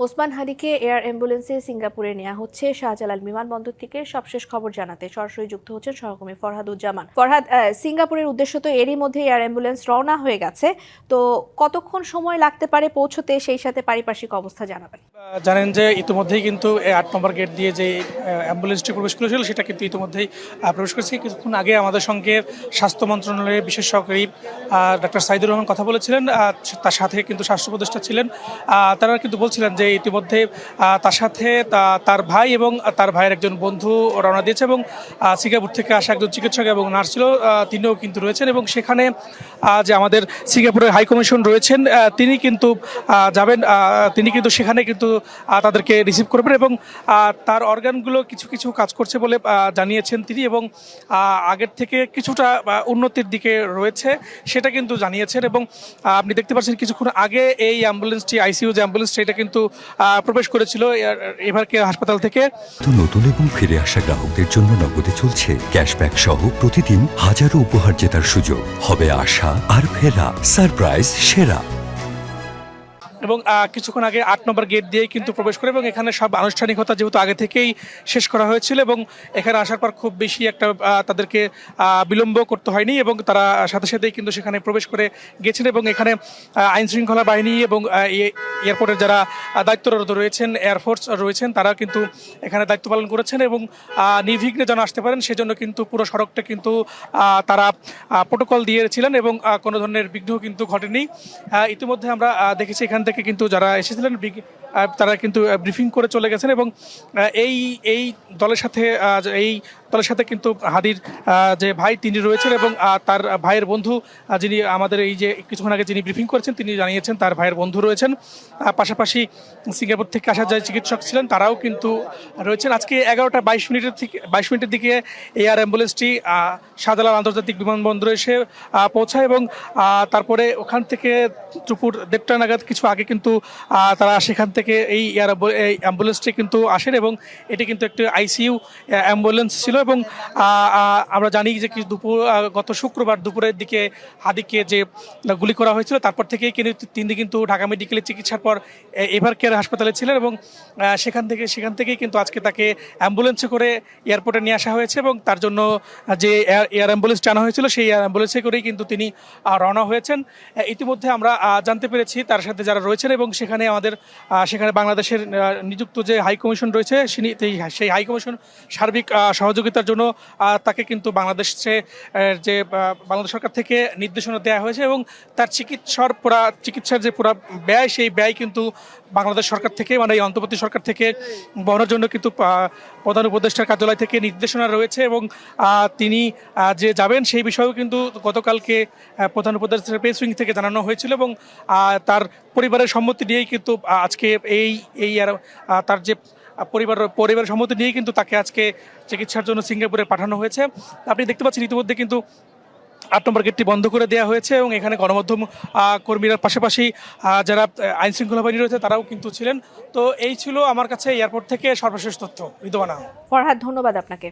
ওসমান হাদিকে এয়ার অ্যাম্বুলেন্সে সিঙ্গাপুরে নেওয়া হচ্ছে শাহজালাল বিমানবন্দর থেকে। সবশেষ খবর জানাতে সরাসরি যুক্ত হচ্ছেন সহকর্মী ফরহাদুজ্জামান। ফরহাদ, সিঙ্গাপুরের উদ্দেশ্য তো এরই মধ্যে এয়ার অ্যাম্বুলেন্স রওনা হয়ে গেছে, তো কতক্ষণ সময় লাগতে পারে পৌঁছতে, সেই সাথে পারিপার্শ্বিক অবস্থা জানাবেন। জানেন যে ইতিমধ্যেই কিন্তু ৮ নম্বর গেট দিয়ে যে অ্যাম্বুলেন্সটি প্রবেশ করেছিল সেটা কিন্তু ইতিমধ্যেই প্রবেশ করেছে। কিছুক্ষণ আগে আমাদের সঙ্গে স্বাস্থ্য মন্ত্রণালয়ের বিশেষ সহকারী ডাক্তার সাইদুর রহমান কথা বলেছিলেন, তার সাথে কিন্তু স্বাস্থ্য উপদেষ্টা ছিলেন। তারা কিন্তু বলছিলেন যে ইতিমধ্যে তার সাথে তার ভাই এবং তার ভাইয়ের একজন বন্ধু রওনা দিয়েছে এবং সিঙ্গাপুর থেকে আসা একজন চিকিৎসক এবং নার্স ছিল, তিনিও কিন্তু রয়েছেন এবং সেখানে যে আমাদের সিঙ্গাপুরের হাই কমিশন রয়েছেন তিনি কিন্তু যাবেন, তিনি কিন্তু সেখানে কিন্তু তাদেরকে রিসিভ করবেন এবং তার অর্গানগুলো কিছু কিছু কাজ করছে বলে জানিয়েছেন তিনি এবং আগের থেকে কিছুটা উন্নতির দিকে রয়েছে সেটা কিন্তু জানিয়েছেন। এবং আপনি দেখতে পাচ্ছেন কিছুক্ষণ আগে এই অ্যাম্বুলেন্সটি আইসিইউ যে অ্যাম্বুলেন্সটি এটা কিন্তু প্রবেশ করেছিল এভারকে হাসপাতাল থেকে। নতুন এবং ফিরে আসা গ্রাহকদের জন্য নগদে চলছে ক্যাশব্যাক সহ প্রতিদিন হাজারো উপহার জেতার সুযোগ। হবে আশা আর ফেরা সারপ্রাইজ সেরা। এবং কিছুক্ষণ আগে ৮ নম্বর গেট দিয়ে কিন্তু প্রবেশ করে এবং এখানে সব আনুষ্ঠানিকতা যেহেতু আগে থেকেই শেষ করা হয়েছিল এবং এখানে আসার পর খুব বেশি একটা তাদেরকে বিলম্ব করতে হয়নি এবং তারা সাথে সাথেই কিন্তু সেখানে প্রবেশ করে গেছেন। এবং এখানে আইনশৃঙ্খলা বাহিনী এবং এয়ারপোর্টের যারা দায়িত্বরত রয়েছেন, এয়ারফোর্স রয়েছেন, তারা কিন্তু এখানে দায়িত্ব পালন করেছেন এবং নির্বিঘ্নে যেন আসতে পারেন সেজন্য কিন্তু পুরো সড়কটা কিন্তু তারা প্রোটোকল দিয়েছিলেন এবং কোনো ধরনের বিঘ্ন কিন্তু ঘটেনি। ইতিমধ্যে আমরা দেখেছি এখান থেকে কিন্তু যারা এসেছিলেন তারা কিন্তু ব্রিফিং করে চলে গেছেন এবং এই দলের সাথে কিন্তু হাদির যে ভাই তিনি রয়েছেন এবং তার ভাইয়ের বন্ধু যিনি আমাদের এই যে কিছুক্ষণ আগে যিনি ব্রিফিং করেছেন তিনি জানিয়েছেন তার ভাইয়ের বন্ধু রয়েছেন। পাশাপাশি সিঙ্গাপুর থেকে আসা যে চিকিৎসক ছিলেন তারাও কিন্তু রয়েছেন। আজকে ১১টা ২২ মিনিটের দিকে এয়ার অ্যাম্বুলেন্সটি শাহজালাল আন্তর্জাতিক বিমানবন্দরে এসে পৌঁছায় এবং তারপরে ওখান থেকে দুপুর ১:৩০ নাগাদ কিছু আগে কিন্তু তারা সেখান থেকে এই অ্যাম্বুলেন্সটি কিন্তু আসেন এবং এটি কিন্তু একটি আইসিইউ অ্যাম্বুলেন্স ছিল। এবং আমরা জানি যে গত শুক্রবার দুপুরের দিকে হাদিকে যে গুলি করা হয়েছিল তারপর থেকেই তিনি কিন্তু ঢাকা মেডিকেলে চিকিৎসার পর এভার কেয়ার হাসপাতালে ছিলেন এবং সেখান থেকেই কিন্তু আজকে তাকে অ্যাম্বুলেন্সে করে এয়ারপোর্টে নিয়ে আসা হয়েছে এবং তার জন্য যে এয়ার অ্যাম্বুলেন্সটি আনা হয়েছিল সেই এয়ার অ্যাম্বুলেন্সে করেই কিন্তু তিনি রওনা হয়েছেন। ইতিমধ্যে আমরা জানতে পেরেছি তার সাথে যারা রয়েছেন এবং সেখানে বাংলাদেশের নিযুক্ত যে হাই কমিশন রয়েছে সেই হাই কমিশন সার্বিক সহযোগিতার জন্য তাকে কিন্তু বাংলাদেশ সরকার থেকে নির্দেশনা দেওয়া হয়েছে এবং তার চিকিৎসার যে পুরা ব্যয় সেই ব্যয় কিন্তু বাংলাদেশ সরকার থেকে মানে এই অন্তর্বর্তী সরকার থেকে বহনের জন্য কিন্তু প্রধান উপদেষ্টার কার্যালয় থেকে নির্দেশনা রয়েছে এবং তিনি যে যাবেন সেই বিষয়েও কিন্তু গতকালকে প্রধান উপদেষ্টার প্রেস উইং থেকে জানানো হয়েছিল এবং তার পরিবারের সম্মতি নিয়েই কিন্তু আজকে তার যে পরিবারের সম্মতি নিয়েই কিন্তু তাকে আজকে চিকিৎসার জন্য সিঙ্গাপুরে পাঠানো হয়েছে। আপনি দেখতে পাচ্ছেন ইতিমধ্যে কিন্তু ৮ নম্বর গেটটি বন্ধ করে দেওয়া হয়েছে এবং এখানে গণমাধ্যম কর্মীরা পাশাপাশি যারা আইনশৃঙ্খলা বাহিনী রয়েছে তারাও কিন্তু ছিলেন। তো এই ছিল আমার কাছে এয়ারপোর্ট থেকে সর্বশেষ তথ্য। ঋতুবানা। ফরহাদ, ধন্যবাদ আপনাকে।